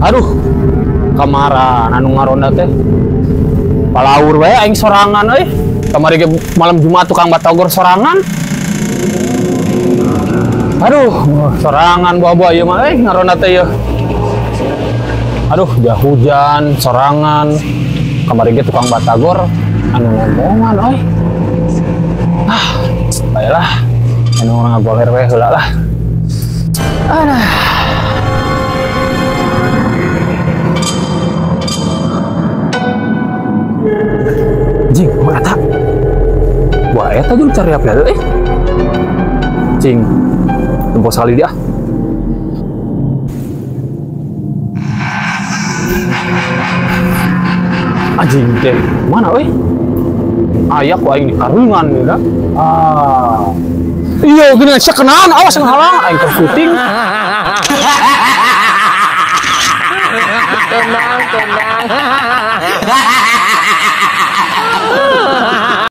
Aduh, kamaran anu ngaronda teh. Palaur wae aing sorangan euy. Kamari ge malam Jumat tukang batagor sorangan. Aduh, sorangan bawa-bawa ieu mah ngaronda teh ieu. Aduh, jah hujan, sorangan. Kamari ge tukang batagor anu ngomongan euy. Baiklah. Anu urang ngagoler we heula lah. Aduh. Jing, mana tak? Wah, eta dulu cari apa ya? Jing, tempo sekali dia. Anjing teh, mana weh? Ayak ku aing di karungan ya. Iya, gini sekenaan, awas yang halang, aing terputing. Tenang.